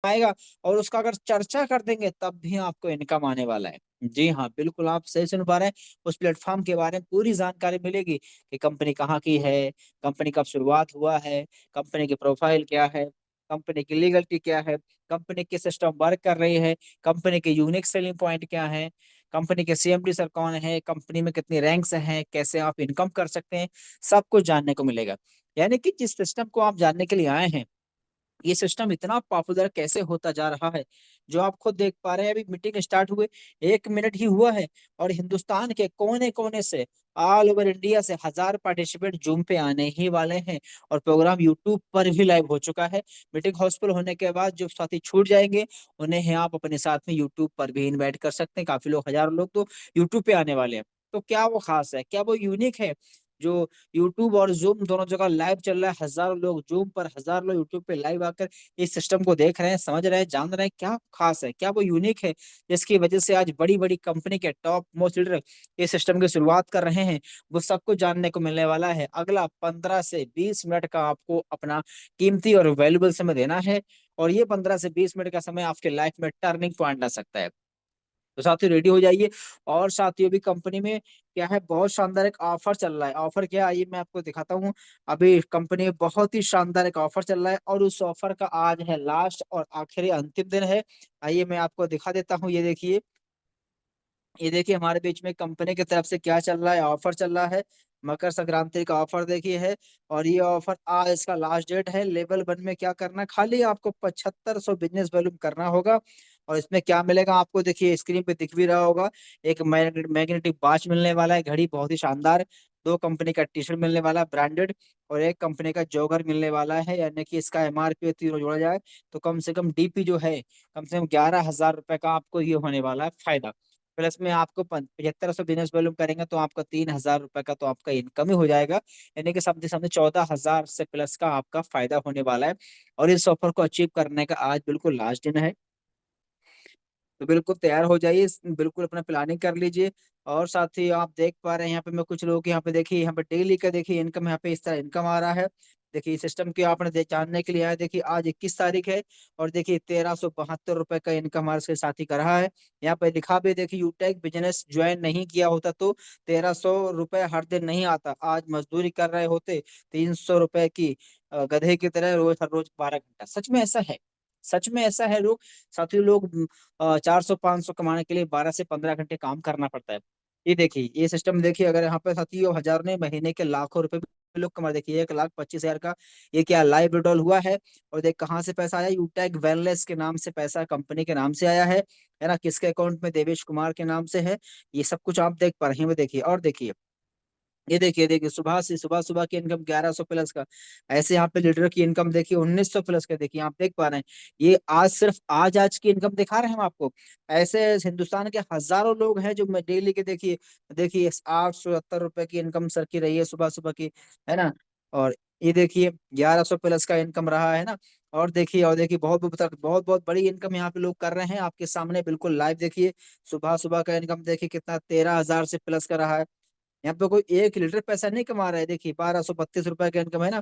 आएगा और उसका अगर चर्चा कर देंगे तब भी आपको इनकम आने वाला है। जी हाँ, बिल्कुल आप सही सुन पा रहे हैं। उस प्लेटफॉर्म के बारे में पूरी जानकारी मिलेगी कि कंपनी कहाँ की है, कंपनी कब शुरुआत हुआ है, कंपनी की प्रोफाइल क्या है, कंपनी की लीगलिटी क्या है, कंपनी के सिस्टम वर्क कर रही है, कंपनी के यूनिक सेलिंग पॉइंट क्या है, कंपनी के सीएमडी सर कौन है, कंपनी में कितनी रैंक्स हैं, कैसे आप इनकम कर सकते हैं, सब कुछ जानने को मिलेगा। यानी कि जिस सिस्टम को आप जानने के लिए आए हैं, ये सिस्टम इतना पॉपुलर कैसे होता जा रहा है, जो आप खुद देख पा रहे हैं। अभी मीटिंग स्टार्ट हुए 1 मिनट ही हुआ है और हिंदुस्तान के कोने कोने से, ऑल ओवर इंडिया से 1000 पार्टिसिपेंट जूम पे आने ही वाले हैं और प्रोग्राम यूट्यूब पर भी लाइव हो चुका है। मीटिंग हाउसफुल होने के बाद जो साथी छूट जाएंगे उन्हें हैं आप अपने साथ में यूट्यूब पर भी इनवाइट कर सकते हैं। काफी लोग, हजारों लोग तो यूट्यूब पे आने वाले हैं। तो क्या वो खास है, क्या वो यूनिक है जो यूट्यूब और जूम दोनों जगह लाइव चल रहा है, हजारों लोग जूम पर, हजारों लोग यूट्यूब पे लाइव आकर इस सिस्टम को देख रहे हैं, समझ रहे हैं, जान रहे हैं, क्या खास है, क्या वो यूनिक है जिसकी वजह से आज बड़ी बड़ी कंपनी के टॉप मोस्ट लीडर इस सिस्टम की शुरुआत कर रहे हैं। वो सब कुछ जानने को मिलने वाला है। अगला 15 से 20 मिनट का आपको अपना कीमती और वैल्यूबल समय देना है और ये 15 से 20 मिनट का समय आपके लाइफ में टर्निंग पॉइंट ला सकता है। तो साथियों रेडी हो जाइए। और साथियों भी कंपनी में क्या है, बहुत शानदार एक ऑफर चल रहा है। ऑफर क्या है आइए मैं आपको दिखाता हूँ। अभी कंपनी में बहुत ही शानदार एक ऑफर चल रहा है और उस ऑफर का आज है लास्ट और आखिरी अंतिम दिन है। आइए मैं आपको दिखा देता हूँ। ये देखिए, ये देखिए हमारे बीच में कंपनी की तरफ से क्या चल रहा है, ऑफर चल रहा है। मकर संक्रांति का ऑफर देखिए है और ये ऑफर आज इसका लास्ट डेट है। लेवल 1 में क्या करना है, खाली आपको 7500 बिजनेस वॉल्यूम करना होगा और इसमें क्या मिलेगा आपको, देखिए स्क्रीन पे दिख भी रहा होगा। एक मैग्नेटिक वॉच मिलने वाला है, घड़ी बहुत ही शानदार। 2 कंपनी का टी शर्ट मिलने वाला है ब्रांडेड और एक कंपनी का जॉगर मिलने वाला है। यानी कि इसका एमआरपी तीनों जोड़ा जाए तो कम से कम डीपी जो है, कम से कम 11,000 रुपए का आपको ये होने वाला है फायदा। प्लस में आपको 7500 बिजनेस वॉल्यूम करेंगे तो आपका 3000 रुपए का तो आपका इनकम ही हो जाएगा। यानी कि समझे समझे 14,000 से प्लस का आपका फायदा होने वाला है। और इस ऑफर को अचीव करने का आज बिल्कुल लास्ट दिन है। तो बिल्कुल तैयार हो जाइए, बिल्कुल अपना प्लानिंग कर लीजिए। और साथ ही आप देख पा रहे हैं यहाँ पे, मैं कुछ लोगों के यहाँ पे देखिए, यहाँ पे डेली का देखिए इनकम, यहाँ पे इस तरह इनकम आ रहा है। देखिए सिस्टम की आपने जानने के लिए आया। देखिए आज 21 तारीख है और देखिए 1372 रुपए का इनकम हमारे से साथी कर रहा है। यहाँ पे लिखा भी है, देखिए यूटेक बिजनेस ज्वाइन नहीं किया होता तो 1300 रुपए हर दिन नहीं आता। आज मजदूरी कर रहे होते 300 रुपए की गधे की तरह रोज, हर रोज 12 घंटा। सच में ऐसा है, सच में ऐसा है। लोग, साथियों लोग 400 500 कमाने के लिए 12 से 15 घंटे काम करना पड़ता है। ये देखिए, ये सिस्टम देखिए, अगर यहाँ पे साथियों हजार ने महीने के लाखों रुपए भी लोग कमा, देखिए 1,25,000 का ये क्या लाइव विड्रॉल हुआ है। और देख कहाँ से पैसा आया, यूटेक वेलनेस के नाम से पैसा कंपनी के नाम से आया है ना। किसके अकाउंट में, देवेश कुमार के नाम से है। ये सब कुछ आप देख पा रहे हैं। देखिए और देखिए, ये देखिए, देखिए सुबह से, सुबह सुबह की इनकम 1100 प्लस का। ऐसे यहाँ पे लीडर की इनकम देखिए 1900 प्लस का। देखिए आप देख पा रहे हैं, ये आज सिर्फ आज की इनकम दिखा रहे हैं हम आपको। ऐसे हिंदुस्तान के हजारों लोग हैं जो डेली के, देखिए देखिए 870 रुपए की इनकम सर की रही है सुबह सुबह की, है ना। और ये देखिए 1100 प्लस का इनकम रहा है ना। और देखिए बहुत बहुत बहुत बड़ी इनकम यहाँ पे लोग कर रहे हैं आपके सामने बिल्कुल लाइव। देखिए सुबह सुबह का इनकम देखिए कितना, 13,000 से प्लस का रहा है। यहाँ पे कोई 1 लीटर पैसा नहीं कमा रहा है। देखिए 1232 रुपए का इनकम है ना।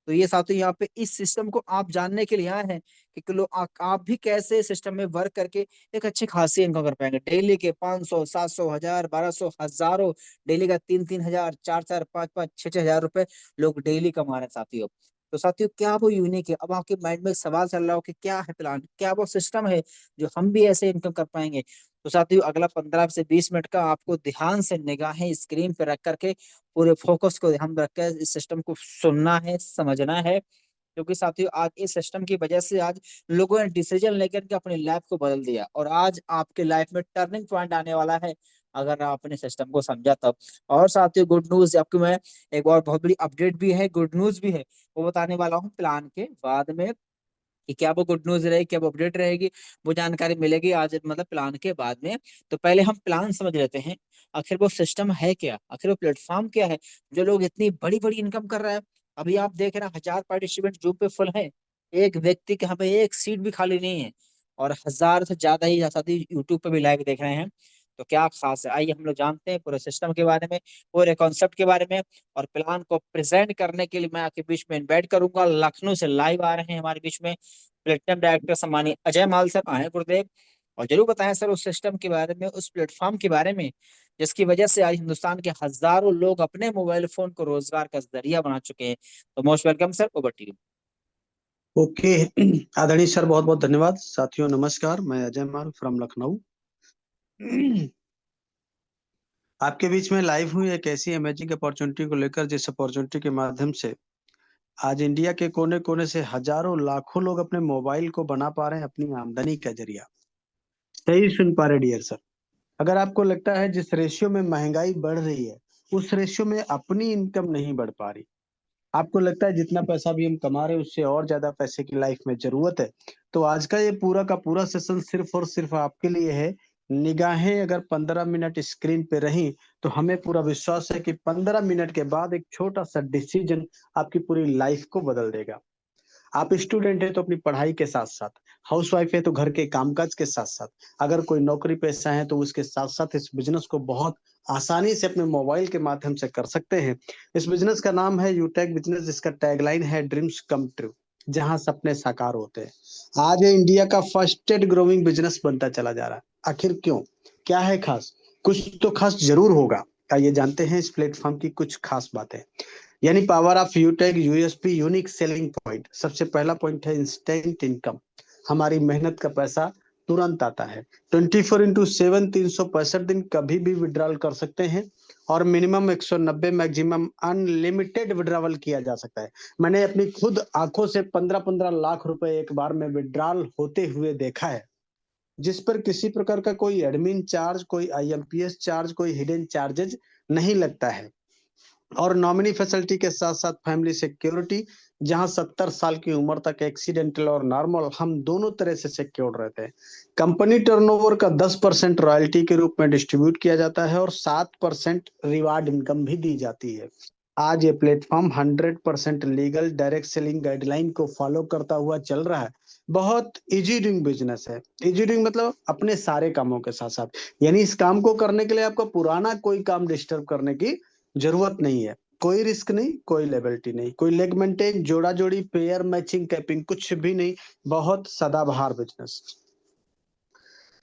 तो ये साथियों यहाँ पे इस सिस्टम को आप जानने के लिए आए हैं कि किलो आप भी कैसे सिस्टम में वर्क करके एक अच्छी खासी इनकम कर पाएंगे। डेली के 500 700 1000 1200 हजारों, डेली का 3-3 हजार 4-4 5-5 6-6 हजार रुपए लोग डेली कमा रहे हैं साथियों। तो साथियों क्या वो यूनिक है, अब आपके माइंड में एक सवाल चल रहा हो कि क्या है प्लान, क्या वो सिस्टम है जो हम भी ऐसे इनकम कर पाएंगे। तो साथियों अगला 15 से 20 मिनट का आपको ध्यान से निगाहें स्क्रीन पे रख करके, पूरे फोकस को ध्यान में रख कर इस सिस्टम को सुनना है, समझना है। क्योंकि साथियों आज इस सिस्टम की वजह से आज लोगों ने डिसीजन लेकर के अपनी लाइफ को बदल दिया और आज आपके लाइफ में टर्निंग पॉइंट आने वाला है अगर आपने सिस्टम को समझा तब। और साथियों गुड न्यूज आपको मैं, एक और बहुत बड़ी अपडेट भी है, गुड न्यूज भी है, वो बताने वाला हूँ प्लान के बाद में कि क्या वो गुड न्यूज रहेगी, क्या वो अपडेट रहेगी, वो जानकारी मिलेगी आज मतलब प्लान के बाद में। तो पहले हम प्लान समझ लेते हैं। आखिर वो सिस्टम है क्या, आखिर वो प्लेटफॉर्म क्या है जो लोग इतनी बड़ी बड़ी इनकम कर रहा है। अभी आप देख रहे हैं 1000 पार्टिसिपेंट जूम पे फुल है, एक व्यक्ति के यहाँ पे एक सीट भी खाली नहीं है और 1000 से ज्यादा ही साथी यूट्यूब पे भी लाइव देख रहे हैं। तो क्या खास है, आइए हम लोग जानते हैं पूरे सिस्टम के बारे में, पूरे कॉन्सेप्ट के बारे में। और प्लान को प्रेजेंट करने के लिए मैं आपके बीच में इनवाइट करूंगा, लखनऊ से लाइव आ रहे हैं हमारे बीच में प्लेटिनम डायरेक्टर सम्मानीय अजय माल सर आए गुरुदेव, और जरूर बताएं सर उस सिस्टम के बारे में, उस प्लेटफॉर्म के बारे में जिसकी वजह से आज हिंदुस्तान के हजारों लोग अपने मोबाइल फोन को रोजगार का जरिया बना चुके हैं। तो most welcome sir, over to you. Okay. आदरणीय सर, बहुत बहुत धन्यवाद। साथियों नमस्कार, मैं अजय माल फ्रॉम लखनऊ। आपके बीच में लाइव हुई एक ऐसी अमेजिंग अपॉर्चुनिटी को लेकर, जिस अपॉर्चुनिटी के माध्यम से आज इंडिया के कोने कोने से हजारों लाखों लोग अपने मोबाइल को बना पा रहे हैं अपनी आमदनी का जरिया। सही सुन पा रहे डियर सर। अगर आपको लगता है जिस रेशियो में महंगाई बढ़ रही है उस रेशियो में अपनी इनकम नहीं बढ़ पा रही, आपको लगता है जितना पैसा भी हम कमा रहे हैं उससे और ज्यादा पैसे की लाइफ में जरूरत है, तो आज का ये पूरा का पूरा सेशन सिर्फ और सिर्फ आपके लिए है। निगाहें अगर 15 मिनट स्क्रीन पे रही तो हमें पूरा विश्वास है कि 15 मिनट के बाद एक छोटा सा डिसीजन आपकी पूरी लाइफ को बदल देगा। आप स्टूडेंट है तो अपनी पढ़ाई के साथ साथ, हाउसवाइफ है तो घर के कामकाज के साथ साथ, अगर कोई नौकरी पेशा है तो उसके साथ साथ इस बिजनेस को बहुत आसानी से अपने मोबाइल के माध्यम से कर सकते हैं। इस बिजनेस का नाम है यूटेक बिजनेस, जिसका टैगलाइन है ड्रीम्स कम ट्रू, जहां सपने साकार होते हैं। आज ये इंडिया का फर्स्टेड ग्रोइंग बिजनेस बनता चला जा रहा है। आखिर क्यों, क्या है खास? कुछ तो खास जरूर होगा। आइए जानते हैं इस प्लेटफॉर्म की कुछ खास बातें। यानी power of यूटेक, USP, unique selling point. सबसे पहला पॉइंट है इंस्टेंट इनकम। हमारी मेहनत का पैसा तुरंत आता है। 24x7 365 दिन कभी भी विड्रॉल कर सकते हैं, और मिनिमम 190, मैक्सिमम अनलिमिटेड विड्रॉवल किया जा सकता है। मैंने अपनी खुद आंखों से 15-15 लाख रुपए एक बार में विड्रॉल होते हुए देखा है, जिस पर किसी प्रकार का कोई एडमिन चार्ज, कोई आईएमपीएस चार्ज, कोई हिडन चार्जेज नहीं लगता है। और नॉमिनी फैसिलिटी के साथ साथ फैमिली सिक्योरिटी, जहां 70 साल की उम्र तक एक्सीडेंटल और नॉर्मल हम दोनों तरह से सिक्योर्ड रहते हैं। कंपनी टर्नओवर का 10% रॉयल्टी के रूप में डिस्ट्रीब्यूट किया जाता है, और 7% रिवार्ड इनकम भी दी जाती है। आज ये platform 100% legal direct selling guideline को फॉलो करता हुआ चल रहा है। बहुत इजी डूइंग बिजनेस है। इजी डूइंग मतलब अपने सारे कामों के साथ साथ, यानी इस काम को करने के लिए आपको पुराना कोई काम डिस्टर्ब करने की जरूरत नहीं है। कोई रिस्क नहीं, कोई लेबिलिटी नहीं, कोई लेग मेंटेन, जोड़ा जोड़ी, पेयर मैचिंग, कैपिंग, कुछ भी नहीं। बहुत सदाबहार बिजनेस।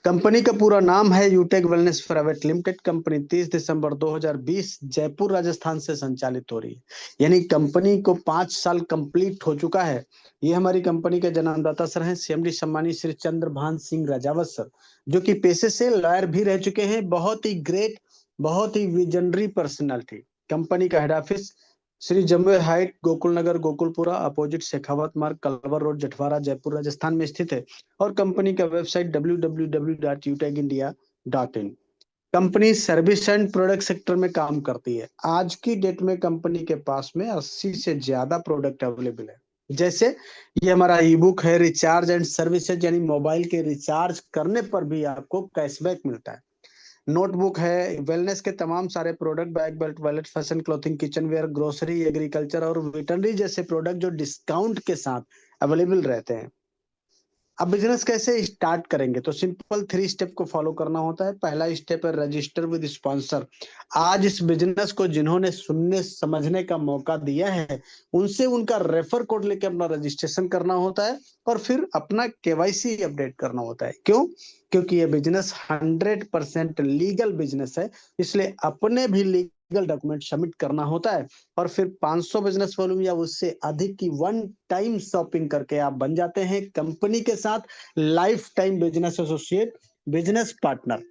कंपनी का पूरा नाम है यूटेक वेलनेस प्राइवेट लिमिटेड। कंपनी 30 दिसंबर 2020 जयपुर राजस्थान से संचालित हो रही है। यानी कंपनी को 5 साल कंप्लीट हो चुका है। ये हमारी कंपनी के जन्मदाता सर हैं, सीएमडी सम्मानित श्री चंद्रभान सिंह राजावत सर, जो कि पेशे से लॉयर भी रह चुके हैं। बहुत ही ग्रेट, बहुत ही विजनरी पर्सनालिटी। कंपनी का head office Shri Jambe heights, Gokul Nagar, Gokulpura, opposite Shekhawat Marg, Kalwar road, Jatwara, Jaipur Rajasthan में स्थित है। और कंपनी का website www.utekindia.in। Company service and product sector में काम करती है। आज की डेट में कंपनी के पास में 80 से ज्यादा प्रोडक्ट अवेलेबल है। जैसे ये हमारा ई बुक है, रिचार्ज एंड सर्विसेज, यानी मोबाइल के रिचार्ज करने पर भी आपको कैशबैक मिलता है। नोटबुक है, वेलनेस के तमाम सारे product, bag, belt, wallet, fashion, clothing, kitchenware, grocery, agriculture और वेटरनरी जैसे प्रोडक्ट जो डिस्काउंट के साथ अवेलेबल रहते हैं। अब बिजनेस कैसे स्टार्ट करेंगे, तो सिंपल 3 स्टेप को फॉलो करना होता है। पहला स्टेप है रजिस्टर विद स्पॉन्सर। आज इस बिजनेस को जिन्होंने सुनने समझने का मौका दिया है, उनसे उनका रेफर कोड लेके अपना रजिस्ट्रेशन करना होता है, और फिर अपना केवाईसी अपडेट करना होता है। क्यों? क्योंकि ये बिजनेस 100% लीगल बिजनेस है, इसलिए अपने भी लीगल डॉक्यूमेंट सबमिट करना होता है। और फिर 500 बिजनेस वॉल्यूम या उससे अधिक की वन टाइम शॉपिंग करके आप बन जाते हैं कंपनी के साथ life time business associate, business partner.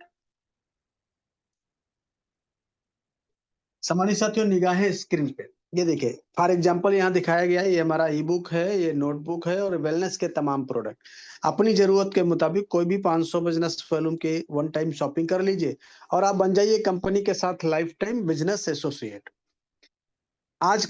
सामान्य साथियों, निगाहें स्क्रीन पे, ये देखिए फॉर एग्जांपल यहाँ दिखाया गया है। ये हमारा ई बुक है, ये नोटबुक है, और वेलनेस के तमाम प्रोडक्ट। अपनी जरूरत के मुताबिक कोई भी 500 बिजनेस वॉल्यूम के वन टाइम शॉपिंग कर लीजिए, और आप बन जाइए कंपनी के साथ लाइफ टाइम बिजनेस एसोसिएट। आज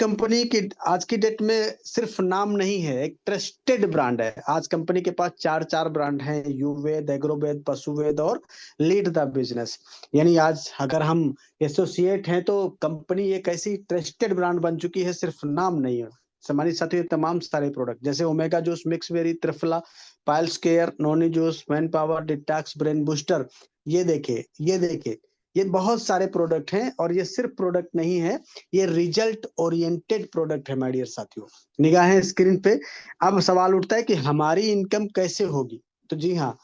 की डेट में सिर्फ नाम नहीं है, एक ट्रस्टेड ब्रांड है। आज कंपनी के पास चार ब्रांड हैं, युवेद, एग्रोवेद, पशुवेद और लीड द बिजनेस। यानी आज अगर हम एसोसिएट हैं तो कंपनी एक ऐसी ट्रस्टेड ब्रांड बन चुकी है, सिर्फ नाम नहीं है। हमारे साथ ये तमाम सारे प्रोडक्ट जैसे omega juice, mix berry, triphala, piles care, noni juice, man power, detox, brain booster. ये देखिए, ये देखिए, ये बहुत सारे प्रोडक्ट हैं और ये सिर्फ प्रोडक्ट नहीं है, ये रिजल्ट ओरिएंटेड प्रोडक्ट है माय डियर साथियों। निगाहें स्क्रीन पे। अब सवाल उठता है कि हमारी इनकम कैसे होगी? तो जी हाँ,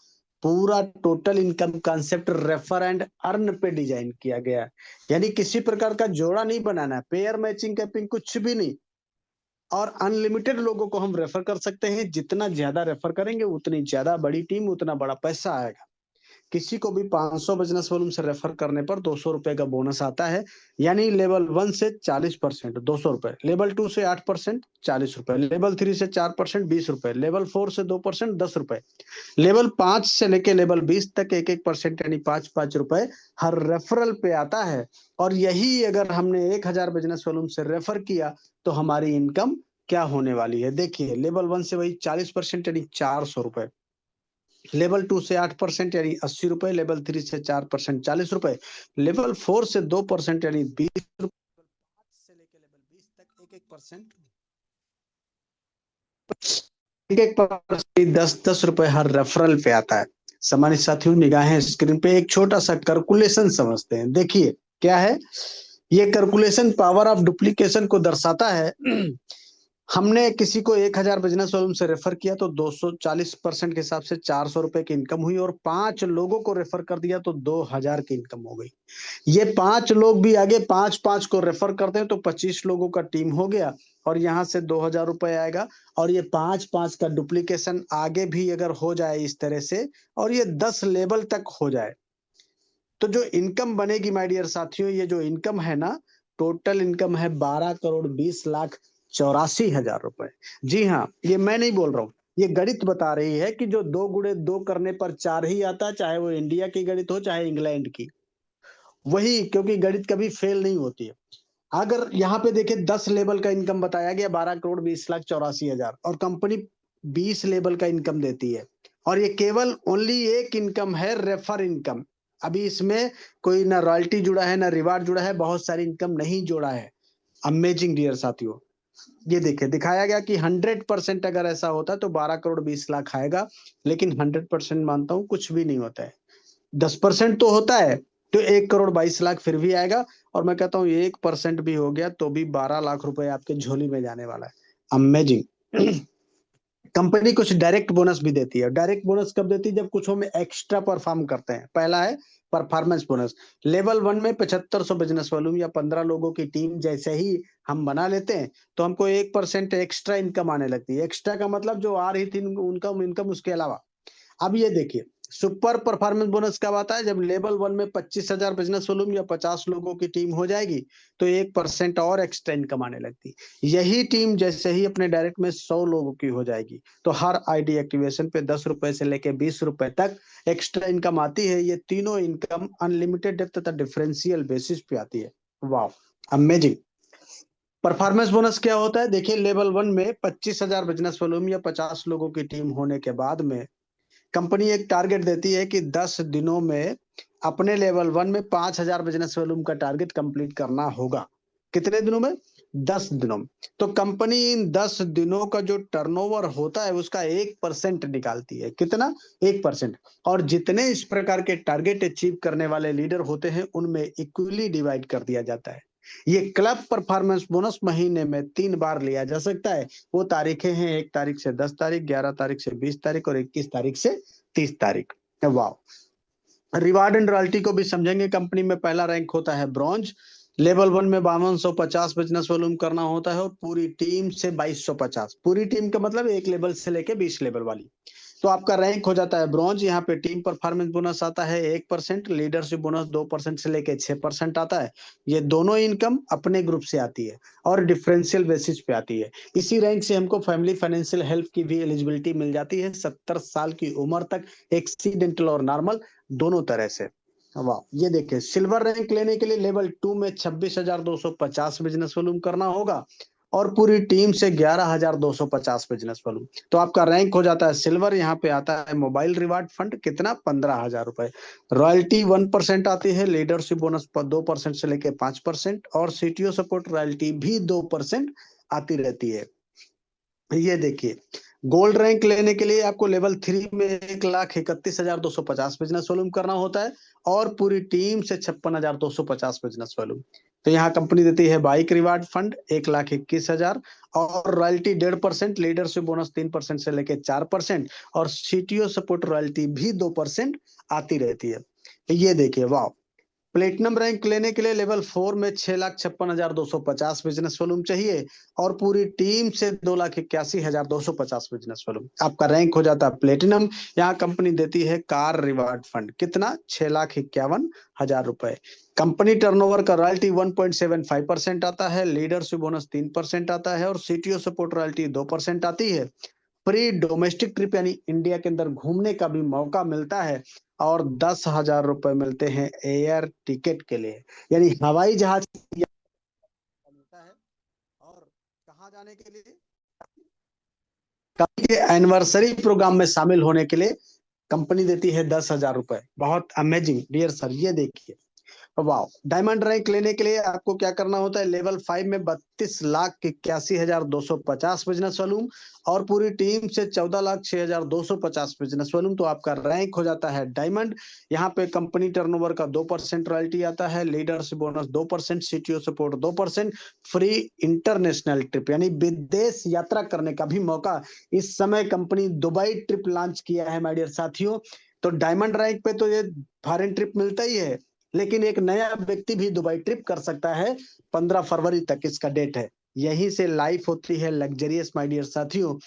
पूरा total income concept refer and earn पे डिजाइन किया गया है। यानी किसी प्रकार का जोड़ा नहीं बनाना है, पेयर मैचिंग कैपिंग कुछ भी नहीं। और अनलिमिटेड लोगों को हम रेफर कर सकते हैं, जितना ज्यादा रेफर करेंगे उतनी ज्यादा बड़ी टीम, उतना बड़ा पैसा आएगा। किसी को भी 500 बिजनेस वॉल्यूम से रेफर करने पर 200 रुपए का बोनस आता है। यानी लेवल 1 से 40% 200 रुपए, लेवल 2 से 8% 40 रुपए, लेवल 3 से 4% 20 रुपए, लेवल 4 से 2% 10 रुपए, लेवल 5 से लेके लेवल 20 तक 1-1% यानी 5-5 रुपए हर रेफरल पे आता है। और यही अगर हमने 1000 बिजनेस वॉल्यूम से रेफर किया तो हमारी इनकम क्या होने वाली है? देखिए, लेवल 1 से वही 40% यानी 400 रुपए, लेवल 2 से 8% यानी 80 रुपए, लेवल 3 से 4% 40 रुपए, लेवल 4 से 2% यानी 20 रुपए, से लेके लेवल 20 तक 1-1% 10-10 रुपए हर रेफरल पे आता है। सामान्य साथियों, निगाहें स्क्रीन पे, एक छोटा सा कैलकुलेशन समझते हैं। देखिए क्या है ये कैलकुलेशन, पावर ऑफ डुप्लीकेशन को दर्शाता है। हमने किसी को 1000 बिजनेस वॉल्यूम से रेफर किया तो 240% के हिसाब से 400 रुपए की इनकम हुई, और 5 लोगों को रेफर कर दिया तो 2000 की इनकम हो गई। ये 5 लोग भी आगे 5-5 को रेफर करते हैं तो 25 लोगों का टीम हो गया, और यहाँ से 2000 रुपए आएगा। और ये 5-5 का डुप्लीकेशन आगे भी अगर हो जाए इस तरह से, और ये 10 लेवल तक हो जाए, तो जो इनकम बनेगी माय डियर साथियों, ये जो इनकम है ना, टोटल इनकम है 12,20,84,000 रुपए। जी हाँ, ये मैं नहीं बोल रहा हूँ, ये गणित बता रही है कि जो 2 गुणे 2 करने पर 4 ही आता है, चाहे वो इंडिया की गणित हो चाहे इंग्लैंड की। वही, क्योंकि गणित कभी फेल नहीं होती है। अगर यहाँ पे देखे 10 लेवल का इनकम बताया गया 12,20,84,000, और कंपनी 20 लेवल का इनकम देती है, और ये केवल ओनली एक इनकम है, रेफर इनकम। अभी इसमें कोई ना रॉयल्टी जुड़ा है ना रिवार्ड जुड़ा है, बहुत सारी इनकम नहीं जोड़ा है। अमेजिंग डियर साथियों, ये देखिए दिखाया गया कि 100% अगर ऐसा होता तो 12,20,00,000 आएगा, लेकिन 100% मानता हूं कुछ भी नहीं होता है। 10% तो होता है तो 1,22,00,000 फिर भी आएगा, और मैं कहता हूँ 1% भी हो गया तो भी 12 लाख रुपए आपके झोली में जाने वाला है। अमेजिंग। कंपनी कुछ डायरेक्ट बोनस भी देती है। डायरेक्ट बोनस कब देती है? जब कुछ हम एक्स्ट्रा परफॉर्म करते हैं। पहला है परफॉर्मेंस बोनस। लेवल 1 में 7500 बिजनेस वॉल्यूम या 15 लोगों की टीम जैसे ही हम बना लेते हैं तो हमको 1% एक्स्ट्रा इनकम आने लगती है। एक्स्ट्रा का मतलब जो आ रही थी उनका इनकम उसके अलावा। अब ये देखिए, सुपर परफॉर्मेंस बोनस कब आता है? जब लेवल 1 में 25,000 बिजनेस वॉल्यूम या 50 लोगों की टीम हो जाएगी तो 1% और एक्स्ट्रा इनकम आने लगती। यही टीम जैसे ही अपने डायरेक्ट में 100 लोगों की हो जाएगी तो हर आईडी एक्टिवेशन पे 10 रुपए से लेके 20 रुपए तक एक्स्ट्रा इनकम आती है। ये तीनों इनकम अनलिमिटेड डेप्थ तथा डिफरेंशियल बेसिस पे आती है। वाह, अमेजिंग। परफॉर्मेंस बोनस क्या होता है? देखिए, लेवल 1 में 25,000 बिजनेस वॉल्यूम या 50 लोगों की टीम होने के बाद में कंपनी एक टारगेट देती है कि 10 दिनों में अपने लेवल 1 में 5,000 बिजनेस वॉल्यूम का टारगेट कंप्लीट करना होगा। कितने दिनों में? 10 दिनों में। तो कंपनी इन 10 दिनों का जो टर्नओवर होता है उसका 1% निकालती है। कितना? 1%। और जितने इस प्रकार के टारगेट अचीव करने वाले लीडर होते हैं उनमें इक्वली डिवाइड कर दिया जाता है। ये क्लब परफॉर्मेंस बोनस महीने में 3 बार लिया जा सकता है। वो तारीखें हैं 1 तारीख से 10 तारीख, 11 तारीख से 20 तारीख और 21 तारीख से 30 तारीख। वाह। रिवार्ड एंड रॉयल्टी को भी समझेंगे। कंपनी में पहला रैंक होता है ब्रॉन्ज। लेवल 1 में 5250 बिजनेस वॉल्यूम करना होता है और पूरी टीम से 2250। पूरी टीम का मतलब एक लेवल से लेके 20 लेवल वाली। तो आपका रैंक हो जाता है ब्रॉन्ज। यहाँ पे टीम परफॉर्मेंस बोनस आता है 1%, लीडरशिप बोनस 2% से लेके 6% आता है। ये दोनों इनकम अपने ग्रुप से आती है और डिफरेंशियल बेसिस पे आती है। इसी रैंक से हमको फैमिली फाइनेंशियल हेल्प की भी एलिजिबिलिटी मिल जाती है 70 साल की उम्र तक, एक्सीडेंटल और नॉर्मल दोनों तरह से। वाह, ये देखिए, सिल्वर रैंक लेने के लिए लेवल 2 में 26,250 बिजनेस वॉल्यूम करना होगा और पूरी टीम से 11,250 बिजनेस वॉल्यूम। तो आपका रैंक हो जाता है सिल्वर। यहाँ पे आता है मोबाइल रिवार्ड फंड, कितना? 15,000 रुपए। रॉयल्टी 1% आती है, लीडरशिप बोनस 2% से लेके 5%, और सीटीओ सपोर्ट रॉयल्टी भी 2% आती रहती है। ये देखिए, गोल्ड रैंक लेने के लिए आपको लेवल 3 में 1,31,250 बिजनेस वॉल्यूम करना होता है और पूरी टीम से 56,250 बिजनेस वॉल्यूम। तो यहाँ कंपनी देती है बाइक रिवार्ड फंड 1,21,000 और रॉयल्टी 1.5%, लीडरशिप बोनस 3% से लेके 4% और सीटीओ सपोर्ट रॉयल्टी भी 2% आती रहती है। ये देखिए वाह, प्लेटिनम रैंक लेने के लिए लेवल 4 में 6,56,250 बिजनेस वॉल्यूम चाहिए और पूरी टीम से 2,81,250 बिजनेस वॉल्यूम। आपका रैंक हो जाता है प्लेटिनम। यहाँ कंपनी देती है कार रिवार्ड फंड कितना, 6,51,000 रुपए। कंपनी टर्नओवर का रॉयल्टी 1.75% आता है, लीडरशिप बोनस 3% आता है और सीटीओ सपोर्ट रॉयल्टी 2% आती है। फ्री डोमेस्टिक ट्रिप यानी इंडिया के अंदर घूमने का भी मौका मिलता है और 10,000 रुपए मिलते हैं एयर टिकट के लिए, यानी हवाई जहाज मिलता है। और कहाँ जाने के लिए, कंपनी के एनिवर्सरी प्रोग्राम में शामिल होने के लिए कंपनी देती है 10,000 रुपए। बहुत अमेजिंग डियर सर, ये देखिए वाह। डायमंड रैंक लेने के लिए आपको क्या करना होता है, लेवल 5 में 32,81,250 बिजनेस वॉल्यूम और पूरी टीम से 14,06,250 बिजनेस वॉल्यूम। तो आपका रैंक हो जाता है डायमंड। यहाँ पे कंपनी टर्नओवर का 2% रॉयल्टी आता है, leadership bonus 2%, CTO support 2%, free international trip यानी विदेश यात्रा करने का भी मौका। इस समय कंपनी दुबई ट्रिप लॉन्च किया है माय डियर साथियों। तो डायमंड रैंक पे तो ये फॉरेन ट्रिप मिलता ही है, लेकिन एक नया व्यक्ति भी दुबई ट्रिप कर सकता है। 15 फरवरी तक इसका डेट है। यहीं से लाइफ होती है लग्जरियस माय डियर साथियों।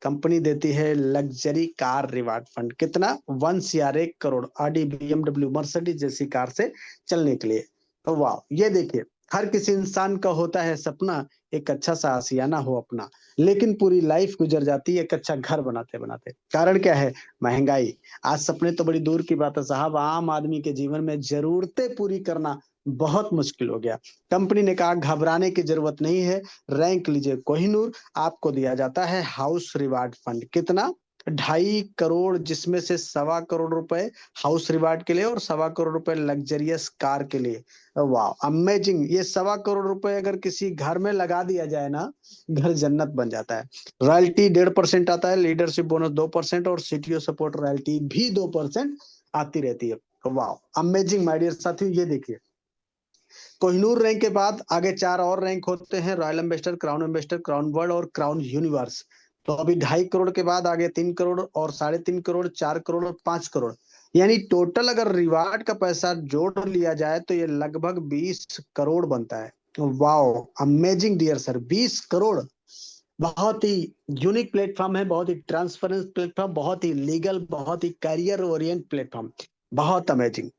कंपनी देती है लग्जरी कार रिवार्ड फंड कितना, 1 CR 1 crore Audi BMW Mercedes जैसी कार से चलने के लिए। तो वाह, ये देखिए हर किसी इंसान का होता है सपना एक अच्छा सा आशियाना हो अपना, लेकिन पूरी लाइफ गुजर जाती है एक अच्छा घर बनाते बनाते। कारण क्या है, महंगाई। आज सपने तो बड़ी दूर की बात है साहब, आम आदमी के जीवन में जरूरतें पूरी करना बहुत मुश्किल हो गया। कंपनी ने कहा घबराने की जरूरत नहीं है, रैंक लीजिए कोहिनूर। आपको दिया जाता है हाउस रिवार्ड फंड कितना, 2.5 करोड़, जिसमें से 1.25 करोड़ रुपए हाउस रिवार्ड के लिए और 1.25 करोड़ रुपए लग्जरियस कार के लिए। वाह अमेजिंग, ये 1.25 करोड़ रुपए अगर किसी घर में लगा दिया जाए ना, घर जन्नत बन जाता है। रॉयल्टी 1.5% आता है, लीडरशिप बोनस 2% और सीटीओ सपोर्ट रॉयल्टी भी 2% आती रहती है। वाह अमेजिंग माय डियर साथियों, ये देखिए कोहिनूर रैंक के बाद आगे 4 और रैंक होते हैं, रॉयल एम्बेसडर, क्राउन वर्ल्ड और क्राउन यूनिवर्स। तो अभी 2.5 करोड़ के बाद आगे 3 करोड़ और 3.5 करोड़, 4 करोड़ और 5 करोड़, यानी टोटल अगर रिवार्ड का पैसा जोड़ लिया जाए तो ये लगभग 20 करोड़ बनता है। Wow amazing dear sir, 20 crore. बहुत ही यूनिक प्लेटफॉर्म है, बहुत ही ट्रांसपेरेंट प्लेटफॉर्म, बहुत ही लीगल, बहुत ही करियर ओरिएंट प्लेटफॉर्म। बहुत अमेजिंग।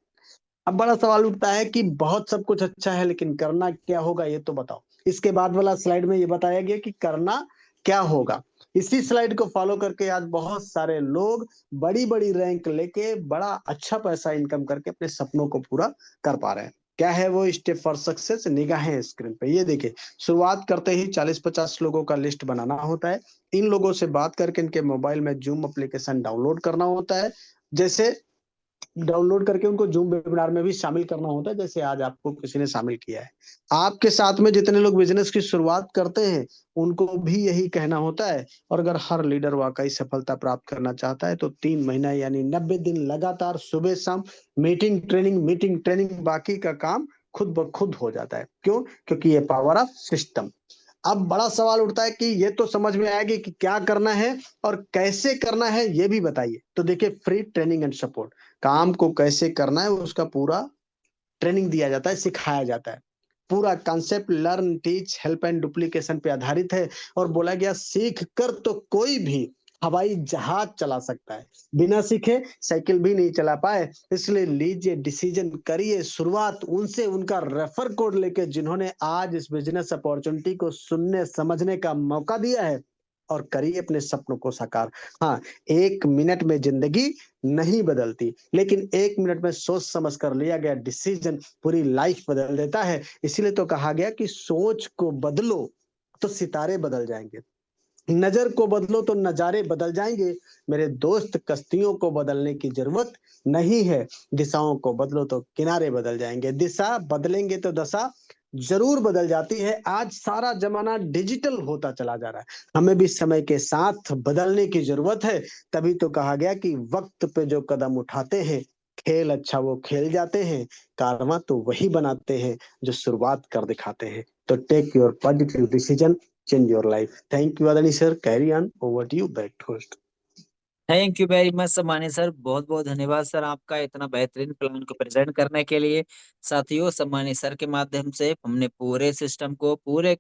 अब बड़ा सवाल उठता है कि बहुत सब कुछ अच्छा है लेकिन करना क्या होगा, ये तो बताओ। इसके बाद वाला स्लाइड में ये बताया गया कि करना क्या होगा। इसी स्लाइड को फॉलो करके आज बहुत सारे लोग बड़ी बड़ी रैंक लेके बड़ा अच्छा पैसा इनकम करके अपने सपनों को पूरा कर पा रहे हैं। क्या है वो स्टेप फॉर सक्सेस, निगाहें स्क्रीन पे ये देखिए। शुरुआत करते ही 40-50 लोगों का लिस्ट बनाना होता है। इन लोगों से बात करके इनके मोबाइल में जूम एप्लीकेशन डाउनलोड करना होता है। जैसे डाउनलोड करके उनको जूम वेबिनार में भी शामिल करना होता है, जैसे आज आपको किसी ने शामिल किया है। आपके साथ में जितने लोग बिजनेस की शुरुआत करते हैं उनको भी यही कहना होता है। और अगर हर लीडर वाकई सफलता प्राप्त करना चाहता है तो 3 महीना यानी 90 दिन लगातार सुबह शाम मीटिंग ट्रेनिंग, बाकी का काम खुद ब खुद हो जाता है। क्यों? क्योंकि ये पावर ऑफ सिस्टम। अब बड़ा सवाल उठता है कि ये तो समझ में आएगी कि क्या करना है और कैसे करना है, ये भी बताइए। तो देखिए फ्री ट्रेनिंग एंड सपोर्ट, काम को कैसे करना है उसका पूरा ट्रेनिंग दिया जाता है, सिखाया जाता है। पूरा concept learn teach help and duplication पे आधारित है और बोला गया सीख कर तो कोई भी हवाई जहाज चला सकता है, बिना सीखे साइकिल भी नहीं चला पाए। इसलिए लीजिए डिसीजन, करिए शुरुआत उनसे, उनका रेफर कोड लेके जिन्होंने आज इस बिजनेस अपॉर्चुनिटी को सुनने समझने का मौका दिया है, और करिए अपने सपनों को साकार। हाँ, 1 मिनट में जिंदगी नहीं बदलती, लेकिन 1 मिनट में सोच समझ कर लिया गया डिसीजन पूरी लाइफ बदल देता है। इसीलिए तो कहा गया कि सोच को बदलो तो सितारे बदल जाएंगे, नजर को बदलो तो नजारे बदल जाएंगे। मेरे दोस्त, कश्तियों को बदलने की जरूरत नहीं है, दिशाओं को बदलो तो किनारे बदल जाएंगे। दिशा बदलेंगे तो दशा जरूर बदल जाती है। आज सारा जमाना डिजिटल होता चला जा रहा है, हमें भी समय के साथ बदलने की जरूरत है। तभी तो कहा गया कि वक्त पे जो कदम उठाते हैं, खेल अच्छा वो खेल जाते हैं, कारवां तो वही बनाते हैं जो शुरुआत कर दिखाते हैं। तो take your positive decision, change your life. Thank you आदरणीय sir, carry on, over to you, back host. Thank you very much सम्मानित सर, बहुत बहुत धन्यवाद सर आपका इतना बेहतरीन प्लान को प्रेजेंट करने के लिए। साथियों, सम्मानित सर के माध्यम से हमने पूरे सिस्टम को पूरे